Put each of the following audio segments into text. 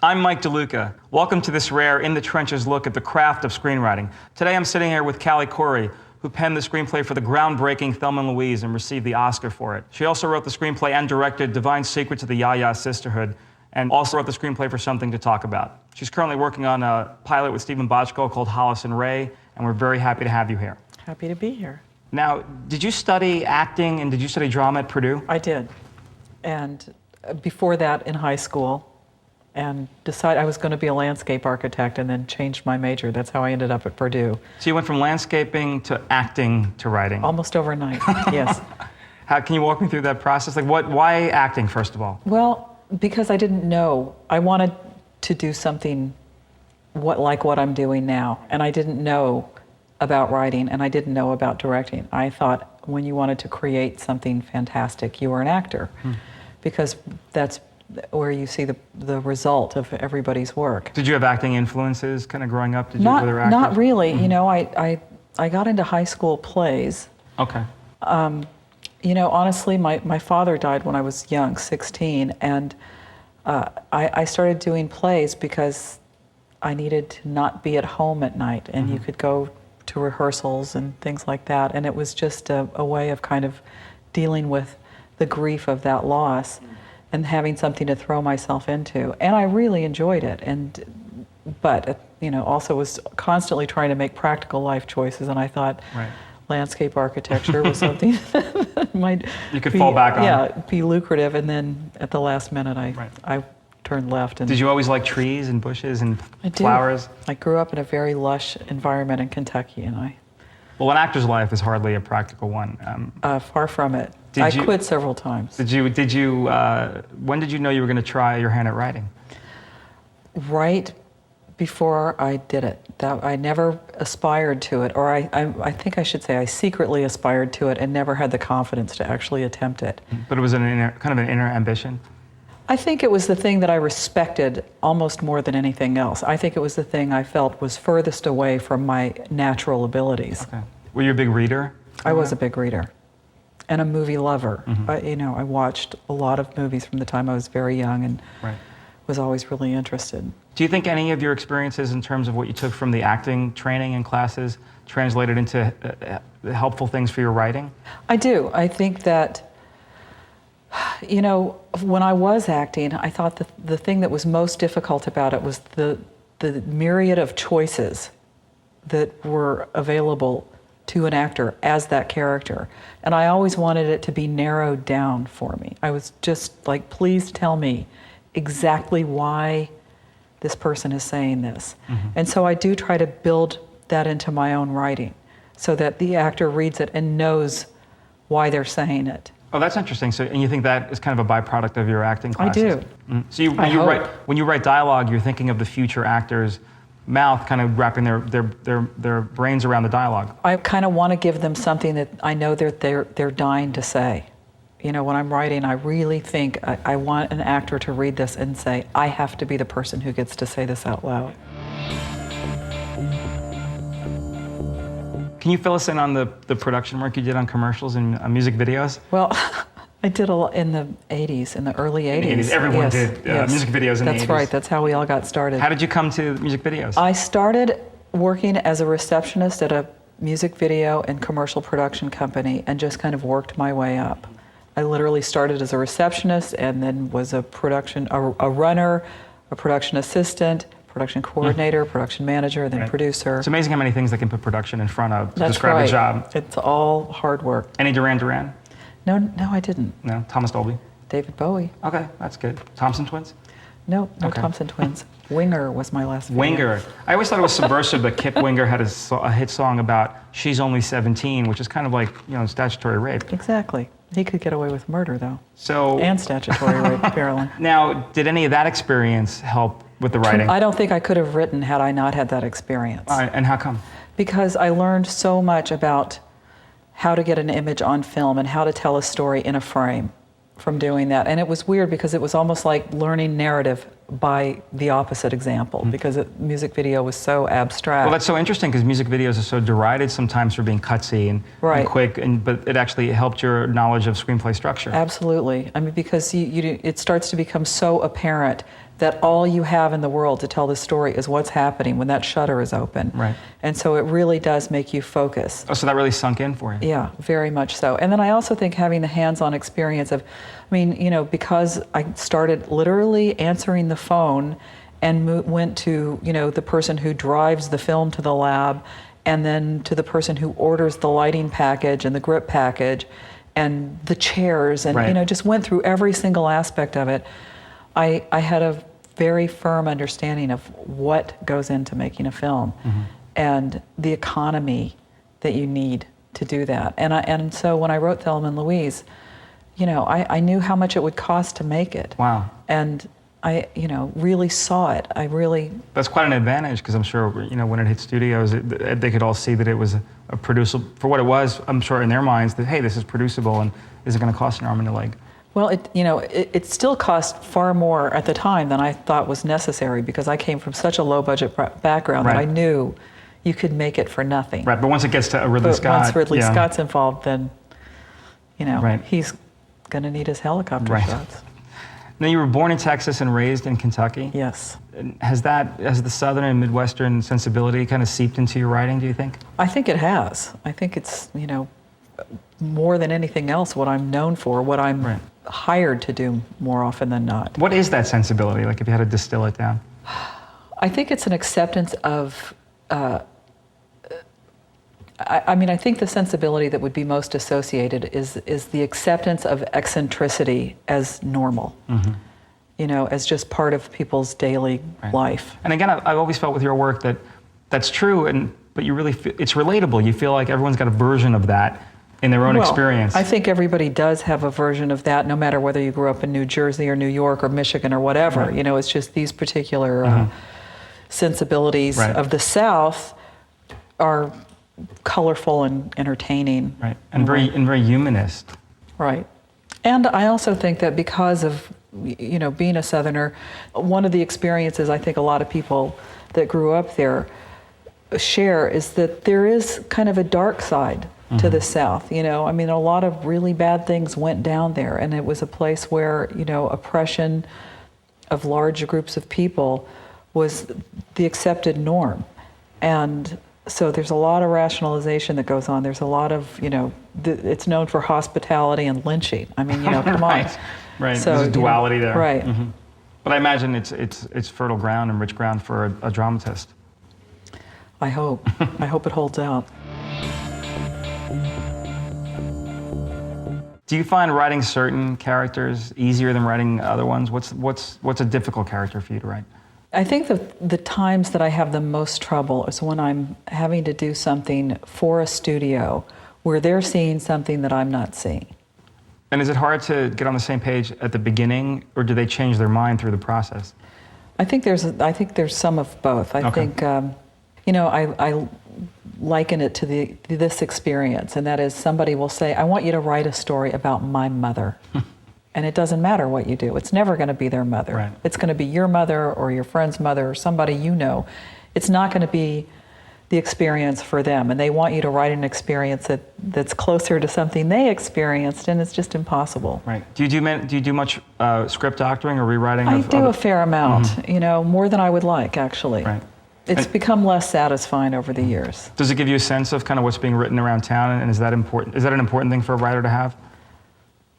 I'm Mike DeLuca. Welcome to this rare In the Trenches look at the craft of screenwriting. Today I'm sitting here with Callie Khouri, who penned the screenplay for the groundbreaking Thelma Louise and received the Oscar for it. She also wrote the screenplay and directed Divine Secret to the Ya-Ya Sisterhood, and also wrote the screenplay for Something to Talk About. She's currently working on a pilot with Stephen Bochco called Hollis and Ray, and we're very happy to have you here. Happy to be here. Now, did you study acting and did you study drama at Purdue? I did. And before that in high school, and decided I was going to be a landscape architect and then changed my major. That's how I ended up at Purdue. So you went from landscaping to acting to writing? Almost overnight, yes. Can you walk me through that process? Like, why acting, first of all? Well, because I didn't know. I wanted to do something like what I'm doing now, and I didn't know about writing, and I didn't know about directing. I thought when you wanted to create something fantastic, you were an actor, because that's where you see the result of everybody's work. Did you have acting influences kind of growing up? Did you other actors? Not really. You know, I got into high school plays. Okay. You know, honestly, my father died when I was young, 16, and I started doing plays because I needed to not be at home at night, and you could go to rehearsals and things like that, and it was just a way of kind of dealing with the grief of that loss and having something to throw myself into. And I really enjoyed it, but you know, also was constantly trying to make practical life choices, and I thought landscape architecture was something that might fall back on. Yeah, be lucrative, and then at the last minute I turned left. And did you always like trees and bushes and flowers? I grew up in a very lush environment in Kentucky, and well, an actor's life is hardly a practical one. Far from it. I quit several times. When did you know you were going to try your hand at writing? Right before I did it. I never aspired to it, or I think I should say I secretly aspired to it and never had the confidence to actually attempt it. But it was kind of an inner ambition? I think it was the thing that I respected almost more than anything else. I think it was the thing I felt was furthest away from my natural abilities. Okay. Were you a big reader? I was a big reader and a movie lover. I watched a lot of movies from the time I was very young and was always really interested. Do you think any of your experiences in terms of what you took from the acting training and classes translated into helpful things for your writing? I do. I think that, you know, when I was acting, I thought the thing that was most difficult about it was the myriad of choices that were available to an actor as that character. And I always wanted it to be narrowed down for me. I was just like, please tell me exactly why this person is saying this. And so I do try to build that into my own writing so that the actor reads it and knows why they're saying it. Oh, that's interesting. So, and you think that is kind of a byproduct of your acting classes? I do. So when you write dialogue, you're thinking of the future actor's mouth kind of wrapping their brains around the dialogue. I kind of want to give them something that I know that they're dying to say. You know, when I'm writing, I really think I want an actor to read this and say, I have to be the person who gets to say this out loud. Can you fill us in on the production work you did on commercials and music videos? Well, I did a lot in the 80s, in the early 80s. In the 80s. Everyone did music videos in the 80s. That's right. That's how we all got started. How did you come to music videos? I started working as a receptionist at a music video and commercial production company and just kind of worked my way up. I literally started as a receptionist and then was a runner, a production assistant, production coordinator, production manager, then producer. It's amazing how many things they can put production in front of to That's describe right. a job. It's all hard work. Any Duran Duran? No, I didn't. No? Thomas Dolby? David Bowie. Okay, that's good. Thompson Twins? No Thompson Twins. Winger was my last video. Winger. I always thought it was subversive, but Kip Winger had a hit song about She's Only 17, which is kind of like, you know, statutory rape. Exactly. He could get away with murder, though. So. And statutory rape, apparently. Now, did any of that experience help with the writing? I don't think I could have written had I not had that experience. And how come? Because I learned so much about how to get an image on film and how to tell a story in a frame from doing that. And it was weird because it was almost like learning narrative by the opposite example, because music video was so abstract. Well, that's so interesting because music videos are so derided sometimes for being cutsy and quick, but it actually helped your knowledge of screenplay structure. Absolutely. I mean, because it starts to become so apparent that all you have in the world to tell the story is what's happening when that shutter is open. Right. And so it really does make you focus. Oh, so that really sunk in for you? Yeah, very much so. And then I also think having the hands-on experience of, I mean, you know, because I started literally answering the phone and went to, you know, the person who drives the film to the lab, and then to the person who orders the lighting package and the grip package and the chairs, and, you know, just went through every single aspect of it. I had a very firm understanding of what goes into making a film and the economy that you need to do that. And so when I wrote Thelma Louise, you know, I knew how much it would cost to make it. Wow. And I, you know, really saw it. That's quite an advantage, because I'm sure, you know, when it hit studios, they could all see that it was a producible, for what it was, I'm sure in their minds, that, hey, this is producible and isn't going to cost an arm and a leg. Well, it still cost far more at the time than I thought was necessary, because I came from such a low-budget background that I knew you could make it for nothing. Right, but once it gets to Ridley Scott... Once Ridley Scott's involved, then, you know, he's going to need his helicopter shots. Now, you were born in Texas and raised in Kentucky. Yes. Has the Southern and Midwestern sensibility kind of seeped into your writing, do you think? I think it has. I think it's, you know, more than anything else, what I'm known for, what I'm hired to do more often than not. What is that sensibility, like, if you had to distill it down? I think it's an acceptance of, I mean, I think the sensibility that would be most associated is the acceptance of eccentricity as normal, you know, as just part of people's daily life. And again, I've always felt with your work that that's true, but you really feel, it's relatable. You feel like everyone's got a version of that in their own experience. I think everybody does have a version of that, no matter whether you grew up in New Jersey or New York or Michigan or whatever. You know, it's just these particular sensibilities of the South are colorful and entertaining. Right, and very humanist. Right. And I also think that because of, you know, being a Southerner, one of the experiences I think a lot of people that grew up there share is that there is kind of a dark side to the South. You know, I mean, a lot of really bad things went down there, and it was a place where, you know, oppression of large groups of people was the accepted norm. And so there's a lot of rationalization that goes on. There's a lot of, you know, it's known for hospitality and lynching. I mean, you know, come on. Right, So, there's a duality there. Right. But I imagine it's fertile ground and rich ground for a dramatist. I hope. I hope it holds out. Do you find writing certain characters easier than writing other ones? What's a difficult character for you to write? I think the times that I have the most trouble is when I'm having to do something for a studio where they're seeing something that I'm not seeing. And is it hard to get on the same page at the beginning, or do they change their mind through the process? I think there's some of both. I think, you know, I liken it to this experience, and that is somebody will say, I want you to write a story about my mother. And it doesn't matter what you do. It's never going to be their mother. Right. It's going to be your mother or your friend's mother or somebody you know. It's not going to be the experience for them. And they want you to write an experience that's closer to something they experienced, and it's just impossible. Right. Do you do much script doctoring or rewriting? I do a fair amount, you know, more than I would like, actually. Right. It's become less satisfying over the years. Does it give you a sense of kind of what's being written around town, and is that important? Is that an important thing for a writer to have?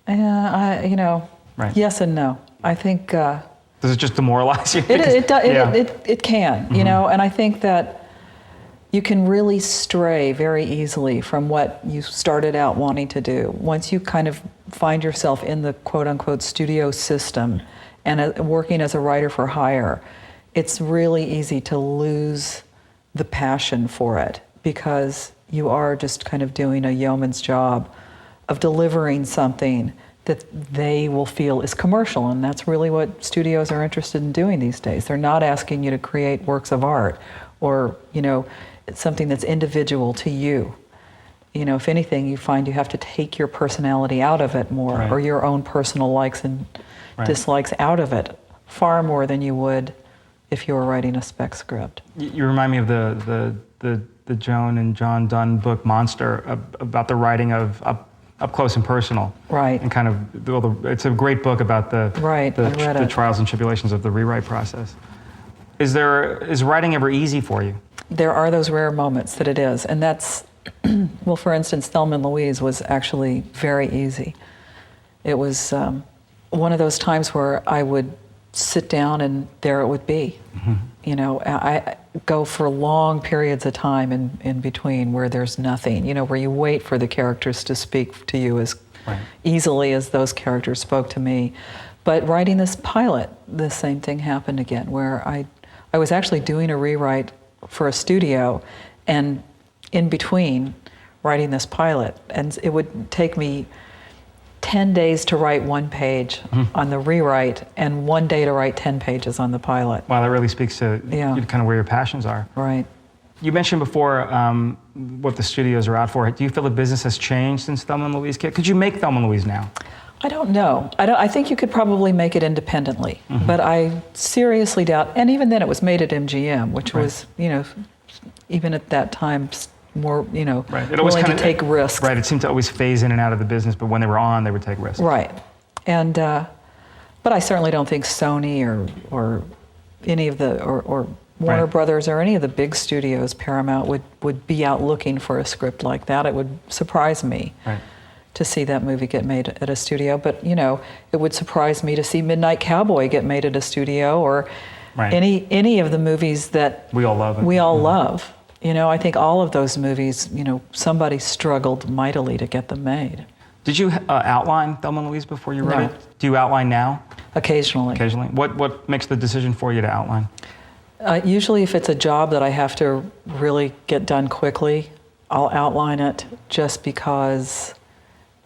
You know, yes and no. I think... Does it just demoralize you? It can, you know, and I think that you can really stray very easily from what you started out wanting to do. Once you kind of find yourself in the quote-unquote studio system and working as a writer for hire, it's really easy to lose the passion for it, because you are just kind of doing a yeoman's job of delivering something that they will feel is commercial, and that's really what studios are interested in doing these days. They're not asking you to create works of art or, you know, something that's individual to you. You know, if anything, you find you have to take your personality out of it more, or your own personal likes and dislikes out of it far more than you would if you were writing a spec script. You remind me of the Joan and John Donne book Monster, about the writing of Up Close and Personal. Right. And kind of, it's a great book about the trials and tribulations of the rewrite process. Is writing ever easy for you? There are those rare moments that it is, and that's, well, for instance, Thelma Louise was actually very easy. It was one of those times where I would sit down and there it would be. Mm-hmm. You know, I go for long periods of time in between where there's nothing, you know, where you wait for the characters to speak to you as easily as those characters spoke to me. But writing this pilot, the same thing happened again, where I was actually doing a rewrite for a studio, and in between writing this pilot, and it would take me 10 days to write one page on the rewrite and 1 day to write 10 pages on the pilot. Wow, that really speaks to kind of where your passions are. Right. You mentioned before what the studios are out for. Do you feel the business has changed since Thelma and Louise? Could you make Thelma and Louise now? I don't know. I think you could probably make it independently, but I seriously doubt. And even then, it was made at MGM, which was, you know, even at that time, more, you know, willing to take risks. Right. It seemed to always phase in and out of the business, but when they were on, they would take risks. Right. And but I certainly don't think Sony or any of the or Warner Brothers or any of the big studios, Paramount, would be out looking for a script like that. It would surprise me. Right. To see that movie get made at a studio, but you know, it would surprise me to see Midnight Cowboy get made at a studio, or any of the movies that we all love. Love. You know, I think all of those movies, you know, somebody struggled mightily to get them made. Did you outline Thelma and Louise before you wrote No. it? Do you outline now? Occasionally. Occasionally. What makes the decision for you to outline? Usually, if it's a job that I have to really get done quickly, I'll outline it just because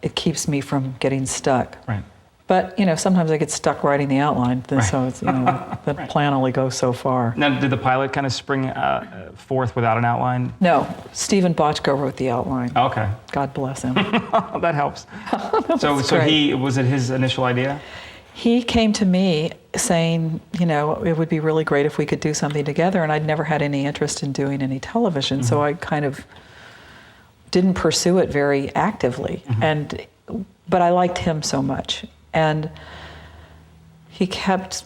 it keeps me from getting stuck. Right. But, you know, sometimes I get stuck writing the outline, so it's, you know, the plan only goes so far. Now, did the pilot kind of spring forth without an outline? No. Stephen Bochco wrote the outline. Okay. God bless him. That helps. So was it his initial idea? He came to me saying, you know, it would be really great if we could do something together, and I'd never had any interest in doing any television, so I kind of didn't pursue it very actively, but I liked him so much, and he kept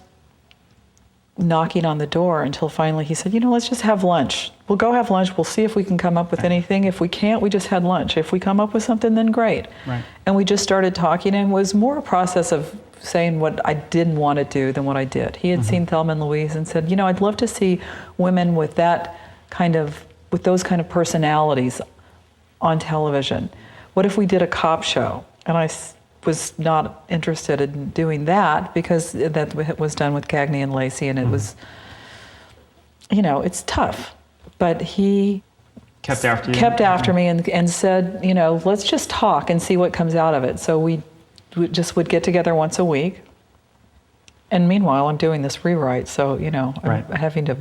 knocking on the door until finally he said, you know, let's just have lunch. We'll go have lunch. We'll see if we can come up with anything. If we can't, we just had lunch. If we come up with something, then great. Right. And we just started talking, and it was more a process of saying what I didn't want to do than what I did. He had seen Thelma and Louise and said, you know, I'd love to see women with those kind of personalities on television. What if we did a cop show? And I was not interested in doing that because that was done with Cagney and Lacey, and it was, you know, it's tough. But he kept after you. Kept after me and said, you know, let's just talk and see what comes out of it. So we just would get together once a week. And meanwhile, I'm doing this rewrite, so, you know, I'm having to...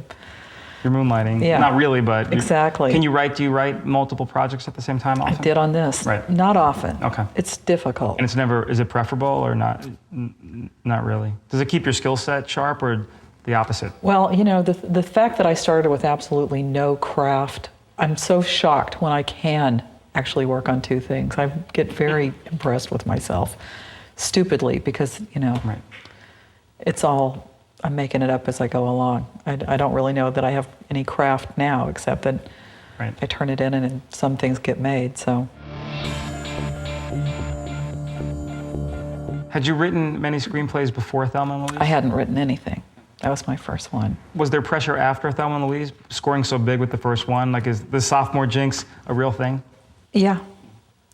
You're moonlighting. Yeah. Not really, but... Exactly. Do you write multiple projects at the same time often? I did on this. Right. Not often. Okay. It's difficult. And is it preferable or not? Not really. Does it keep your skill set sharp or the opposite? Well, you know, the fact that I started with absolutely no craft, I'm so shocked when I can actually work on two things. I get very impressed with myself, stupidly, because, you know, it's all... I'm making it up as I go along. I don't really know that I have any craft now, except that I turn it in and some things get made, so. Had you written many screenplays before Thelma and Louise? I hadn't written anything. That was my first one. Was there pressure after Thelma and Louise, scoring so big with the first one? Like, is the sophomore jinx a real thing? Yeah,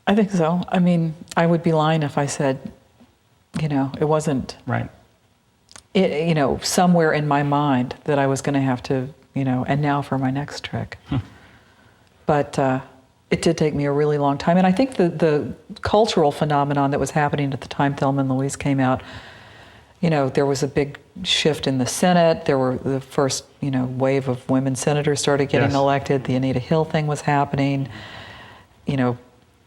I think so. I mean, I would be lying if I said, you know, it wasn't... Right. You know, somewhere in my mind that I was going to have to, you know, and now for my next trick. But it did take me a really long time. And I think the cultural phenomenon that was happening at the time Thelma and Louise came out, you know, there was a big shift in the Senate. There were the first, you know, wave of women senators started getting elected. The Anita Hill thing was happening. You know,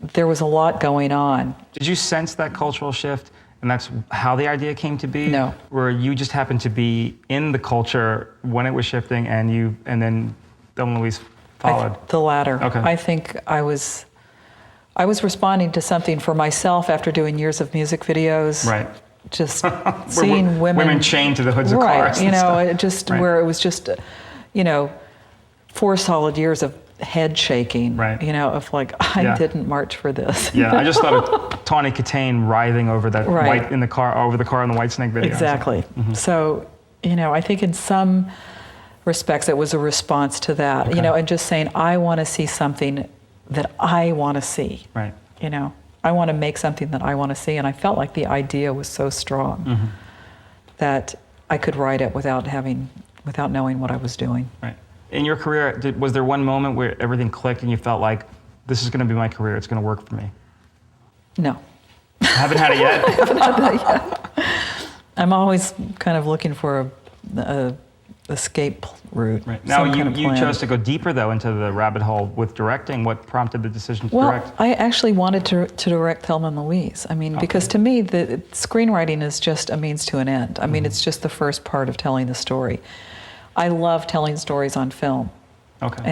there was a lot going on. Did you sense that cultural shift and that's how the idea came to be? No. Where you just happened to be in the culture when it was shifting, and then Thelma Louise followed? The latter. Okay. I think I was responding to something for myself after doing years of music videos. Right. Just seeing women chained to the hoods of right, cars. You know, stuff. it just Right. where it was just, 4 solid years of head shaking. Right. Of like, I didn't march for this. Yeah, I just thought of Tawny Katane writhing over that Right. white in the car, over the car in the Whitesnake video. Exactly. So, I think in some respects it was a response to that. Okay. And just saying, I want to see something that I want to see. Right. I want to make something that I want to see, and I felt like the idea was so strong that I could write it without knowing what I was doing. Right. In your career, was there one moment where everything clicked and you felt like, this is going to be my career, it's going to work for me? No. Haven't had it yet? I haven't had that yet. I'm always kind of looking for a escape route. Right. Now, some kind of you plan. chose to go deeper, though, into the rabbit hole with directing. What prompted the decision to Well, direct? I actually wanted to direct Thelma Louise. I mean, because to me, the screenwriting is just a means to an end. I mean, it's just the first part of telling the story. I love telling stories on film. Okay.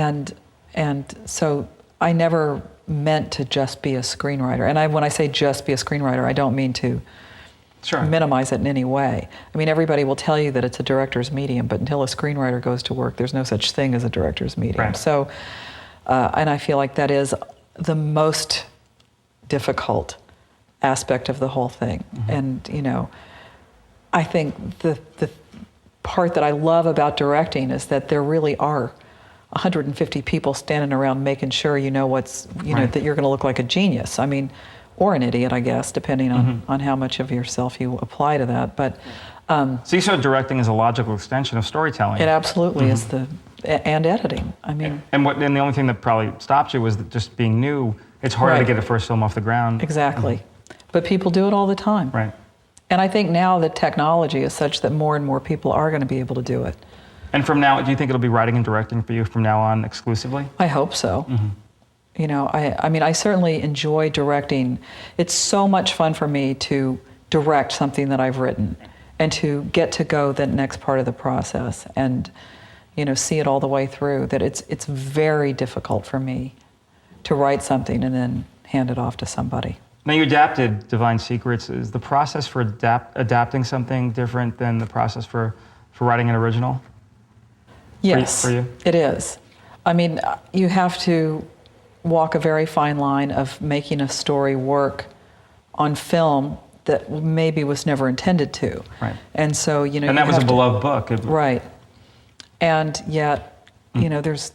And so I never meant to just be a screenwriter. And when I say just be a screenwriter, I don't mean to minimize it in any way. I mean, everybody will tell you that it's a director's medium, but until a screenwriter goes to work, there's no such thing as a director's medium. Right. So, and I feel like that is the most difficult aspect of the whole thing. And, I think the part that I love about directing is that there really are 150 people standing around making sure you know what's, Right. that you're going to look like a genius. I mean, or an idiot, I guess, depending on how much of yourself you apply to that. But So you saw directing as a logical extension of storytelling. it absolutely is and editing. I mean, And the only thing that probably stopped you was that just being new. It's harder to Right. get a first film off the ground. exactly. But people do it all the time. Right. And I think now the technology is such that more and more people are going to be able to do it. And from now, do you think it'll be writing and directing for you from now on exclusively? I hope so. I mean, I certainly enjoy directing. It's so much fun for me to direct something that I've written and to get to go the next part of the process and, see it all the way through, that it's very difficult for me to write something and then hand it off to somebody. Now, you adapted Divine Secrets. Is the process for adapting something different than the process for writing an original? Yes, For you? it is. I mean, you have to walk a very fine line of making a story work on film that maybe was never intended to. Right. And so, And that was a beloved book. Right. And yet, there's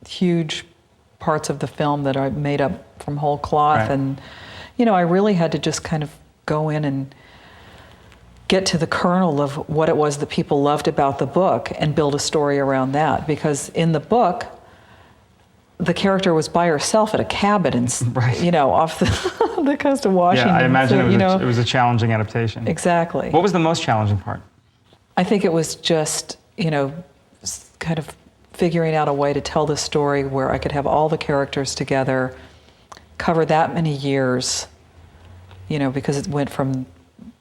huge parts of the film that are made up from whole cloth. Right. And, I really had to just kind of go in and get to the kernel of what it was that people loved about the book and build a story around that. Because in the book, the character was by herself at a cabin and, Right. off the coast of Washington. Yeah, I imagine So, it was a challenging adaptation. Exactly. What was the most challenging part? I think it was just, kind of figuring out a way to tell the story where I could have all the characters together, cover that many years, because it went from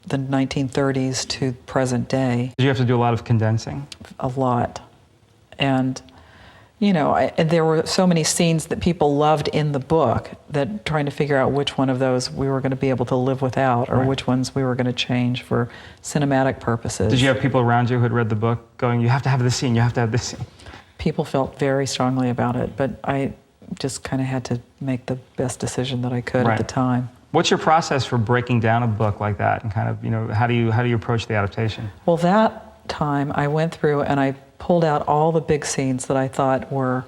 the 1930s to present day. Did you have to do a lot of condensing? A lot. And, and there were so many scenes that people loved in the book that trying to figure out which one of those we were going to be able to live without or Right. which ones we were going to change for cinematic purposes. Did you have people around you who had read the book going, you have to have this scene, you have to have this scene? People felt very strongly about it, but I just kind of had to make the best decision that I could Right. at the time. What's your process for breaking down a book like that, and kind of, how do you approach the adaptation? Well, that time I went through and I pulled out all the big scenes that I thought were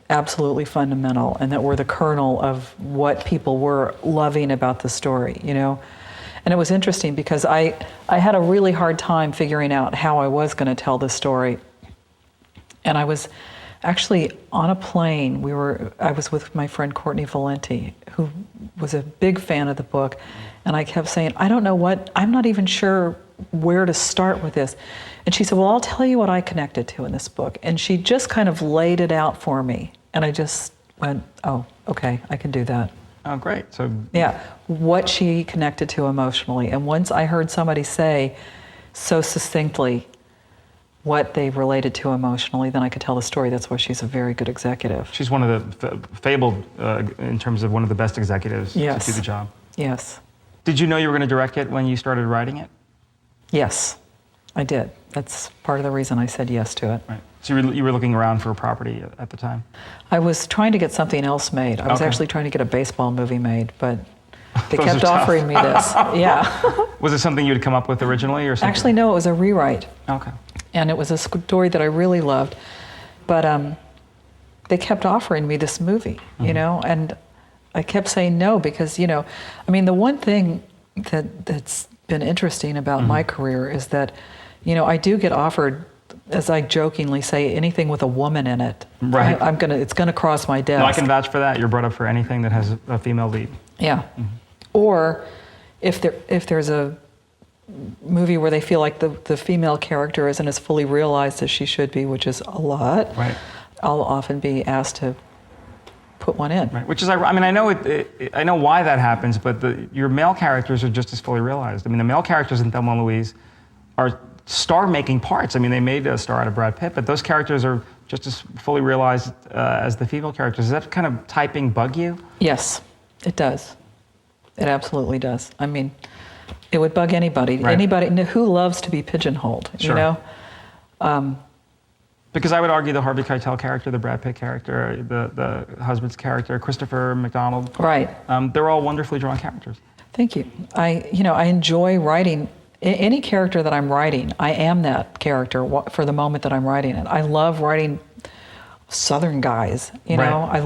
absolutely fundamental and that were the kernel of what people were loving about the story, And it was interesting because I had a really hard time figuring out how I was going to tell this story. And I was actually on a plane. I was with my friend Courtney Valenti, who was a big fan of the book. And I kept saying, I'm not even sure where to start with this. And she said, well, I'll tell you what I connected to in this book. And she just kind of laid it out for me. And I just went, oh, okay, I can do that. Oh, great. So Yeah, what she connected to emotionally. And once I heard somebody say so succinctly what they related to emotionally, then I could tell the story. That's why she's a very good executive. she's one of the fabled in terms of one of the best executives to do the job. Yes. Did you know you were going to direct it when you started writing it? Yes, I did. That's part of the reason I said yes to it. Right. So you were looking around for a property at the time? I was trying to get something else made. I was actually trying to get a baseball movie made, but they Those kept are tough. offering me this. Yeah. Was it something you had come up with originally or something? Actually, no, it was a rewrite. Okay. And it was a story that I really loved. But they kept offering me this movie, you know, and I kept saying no because, you know, I mean, the one thing that's been interesting about my career is that, you know, I do get offered, as I jokingly say, anything with a woman in it. Right. It's gonna cross my desk. No, I can vouch for that. You're brought up for anything that has a female lead. Yeah. Or if there's a movie where they feel like the female character isn't as fully realized as she should be, which is a lot, Right. I'll often be asked to put one in. Right. Which is, I mean, I know why that happens, but your male characters are just as fully realized. I mean, the male characters in Thelma Louise are star-making parts. I mean, they made a star out of Brad Pitt, but those characters are just as fully realized as the female characters. Does that kind of typing bug you? Yes, it does. It absolutely does. I mean, it would bug anybody. Right. Anybody who loves to be pigeonholed, Sure. you know? Because I would argue the Harvey Keitel character, the Brad Pitt character, the husband's character, Christopher McDonald, Right. They're all wonderfully drawn characters. Thank you. I enjoy writing. Any character that I'm writing, I am that character for the moment that I'm writing it. I love writing Southern guys, you know? Right.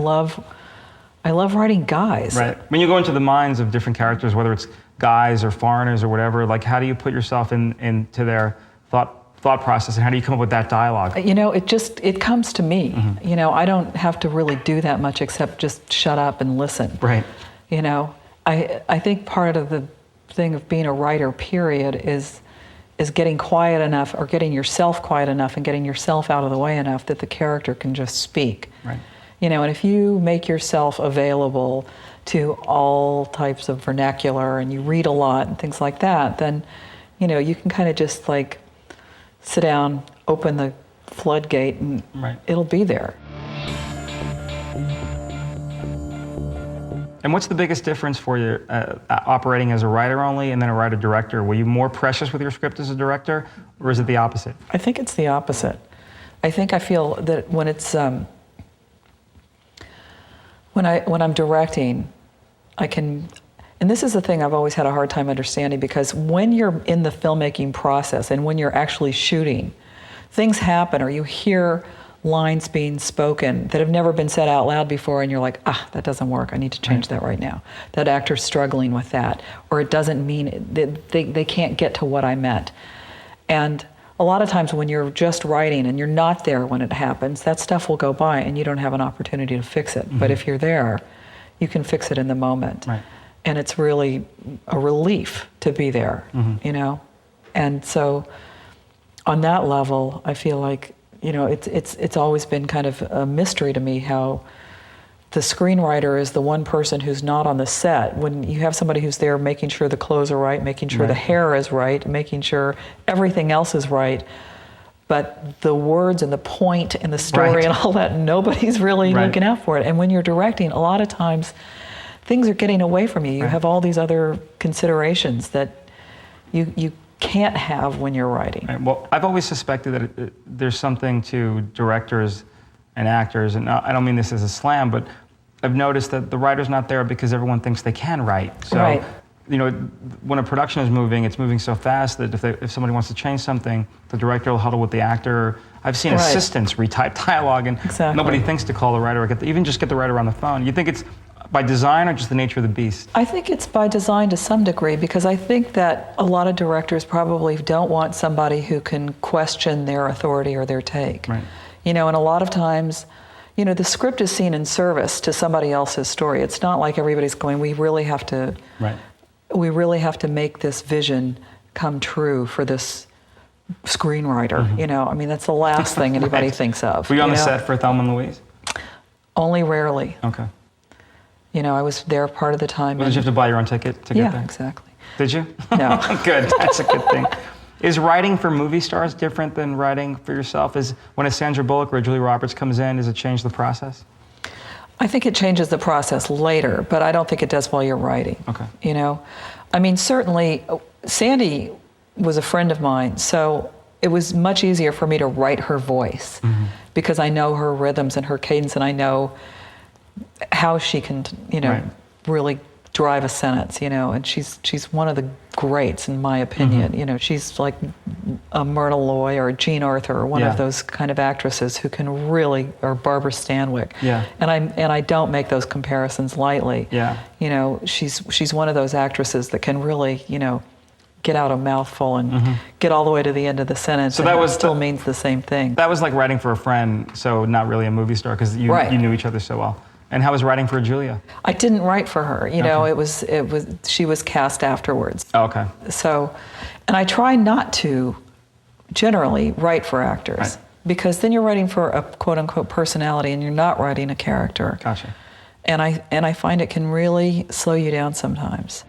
I love writing guys. Right. When you go into the minds of different characters, whether it's guys or foreigners or whatever, like how do you put yourself into their thought process, and how do you come up with that dialogue? You know, it comes to me. You know, I don't have to really do that much except just shut up and listen. Right. You know, I think part of the thing of being a writer, period, is getting quiet enough, or getting yourself quiet enough and getting yourself out of the way enough that the character can just speak. Right. You know, and if you make yourself available to all types of vernacular and you read a lot and things like that, then, you know, you can kind of just like sit down, open the floodgate, and it'll be there. And what's the biggest difference for you operating as a writer only and then a writer-director? Were you more precious with your script as a director, or is it the opposite? I think it's the opposite. I feel that when it's when I'm directing, I can, and this is the thing I've always had a hard time understanding, because when you're in the filmmaking process and when you're actually shooting, things happen, or you hear lines being spoken that have never been said out loud before, and you're like, that doesn't work, I need to change that right now. That actor's struggling with that, or it doesn't mean, they can't get to what I meant. And a lot of times when you're just writing and you're not there when it happens, that stuff will go by and you don't have an opportunity to fix it. But if you're there, you can fix it in the moment. Right. And it's really a relief to be there, you know? And so on that level, I feel like, you know, it's always been kind of a mystery to me how the screenwriter is the one person who's not on the set. When you have somebody who's there making sure the clothes are right, making sure the hair is right, making sure everything else is right, but the words and the point and the story and all that, nobody's really looking out for it. And when you're directing, a lot of times things are getting away from you. You have all these other considerations that you can't have when you're writing. Right. Well, I've always suspected that there's something to directors and actors, and I don't mean this as a slam, but I've noticed that the writer's not there because everyone thinks they can write. So, you know, when a production is moving, it's moving so fast that if somebody wants to change something, the director will huddle with the actor. I've seen assistants retype dialogue, and nobody thinks to call the writer or even just get the writer on the phone. You think it's by design or just the nature of the beast? I think it's by design to some degree, because I think that a lot of directors probably don't want somebody who can question their authority or their take. Right. You know, and a lot of times, you know, the script is seen in service to somebody else's story. It's not like everybody's going, we really have to make this vision come true for this screenwriter. You know, I mean, that's the last thing anybody thinks of. Were you on the set for Thelma Louise? Only rarely. Okay. You know, I was there part of the time. Well, did you have to buy your own ticket to get there? Yeah, exactly. Did you? No. Good. That's a good thing. Is writing for movie stars different than writing for yourself? Is when a Sandra Bullock or a Julia Roberts comes in, does it change the process? I think it changes the process later, but I don't think it does while you're writing. Okay. You know, I mean, certainly, Sandy was a friend of mine, so it was much easier for me to write her voice because I know her rhythms and her cadence, and I know how she can, you know, really drive a sentence, you know, and she's one of the greats in my opinion. You know, she's like a Myrna Loy or Jean Arthur or one of those kind of actresses who can really, or Barbara Stanwyck. Yeah. And I don't make those comparisons lightly. Yeah. You know, she's one of those actresses that can really, you know, get out a mouthful and get all the way to the end of the sentence. So and that still means the same thing. That was like writing for a friend, so not really a movie star because you knew each other so well. And how was writing for Julia? I didn't write for her. You know, it was she was cast afterwards. Oh, okay. So, and I try not to generally write for actors because then you're writing for a quote unquote personality and you're not writing a character. Gotcha. And I find it can really slow you down sometimes.